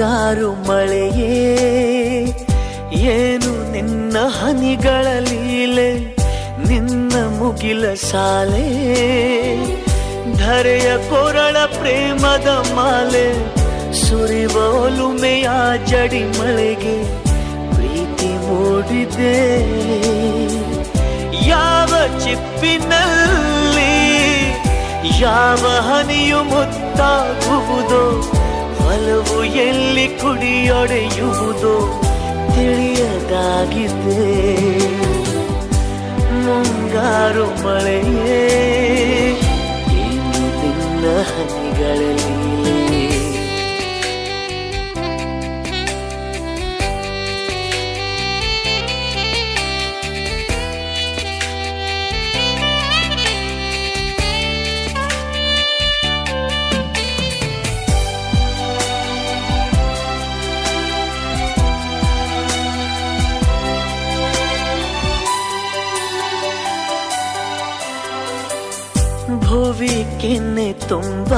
ಮುಂಗಾರು ಮಳೆಯೇ ಏನು ನಿನ್ನ ಹನಿಗಳ ಲೀಲೆ, ನಿನ್ನ ಮುಗಿಲ ಸಾಲೆ ಧರೆಯ ಕೊರಳ ಪ್ರೇಮದ ಮಾಲೆ, ಸುರಿವ ಒಲುಮೆಯ ಜಡಿ ಮಳೆಗೆ ಪ್ರೀತಿ ಮೂಡಿದೆ. ಯಾವ ಚಿಪ್ಪಿನಲ್ಲಿ ಯಾವ ಹನಿಯು ಮುತ್ತಾಗುವುದೋ, ಒಲವು ಎಲ್ಲಿ ಕುಡಿಯೊಡೆಯುವುದೋ ತಿಳಿಯದಾಗಿದೆ. ಮುಂಗಾರು ಮಳೆಯೇ ಏನು ನಿನ್ನ ಹನಿಗಳಲ್ಲಿ. ಭುವಿ ಕೆನ್ನೆ ತುಂಬ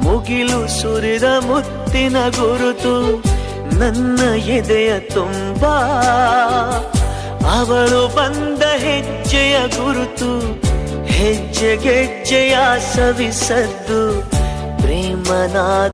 ಮುಗಿಲು ಸುರಿದ ಮುತ್ತಿನ ಗುರುತು, ನನ್ನ ಎದೆಯ ತುಂಬ ಅವಳು ಬಂದ ಹೆಜ್ಜೆಯ ಗುರುತು, ಹೆಜ್ಜೆಗೆಜ್ಜೆಯ ಸವಿಸದ್ದು ಪ್ರೇಮನಾದ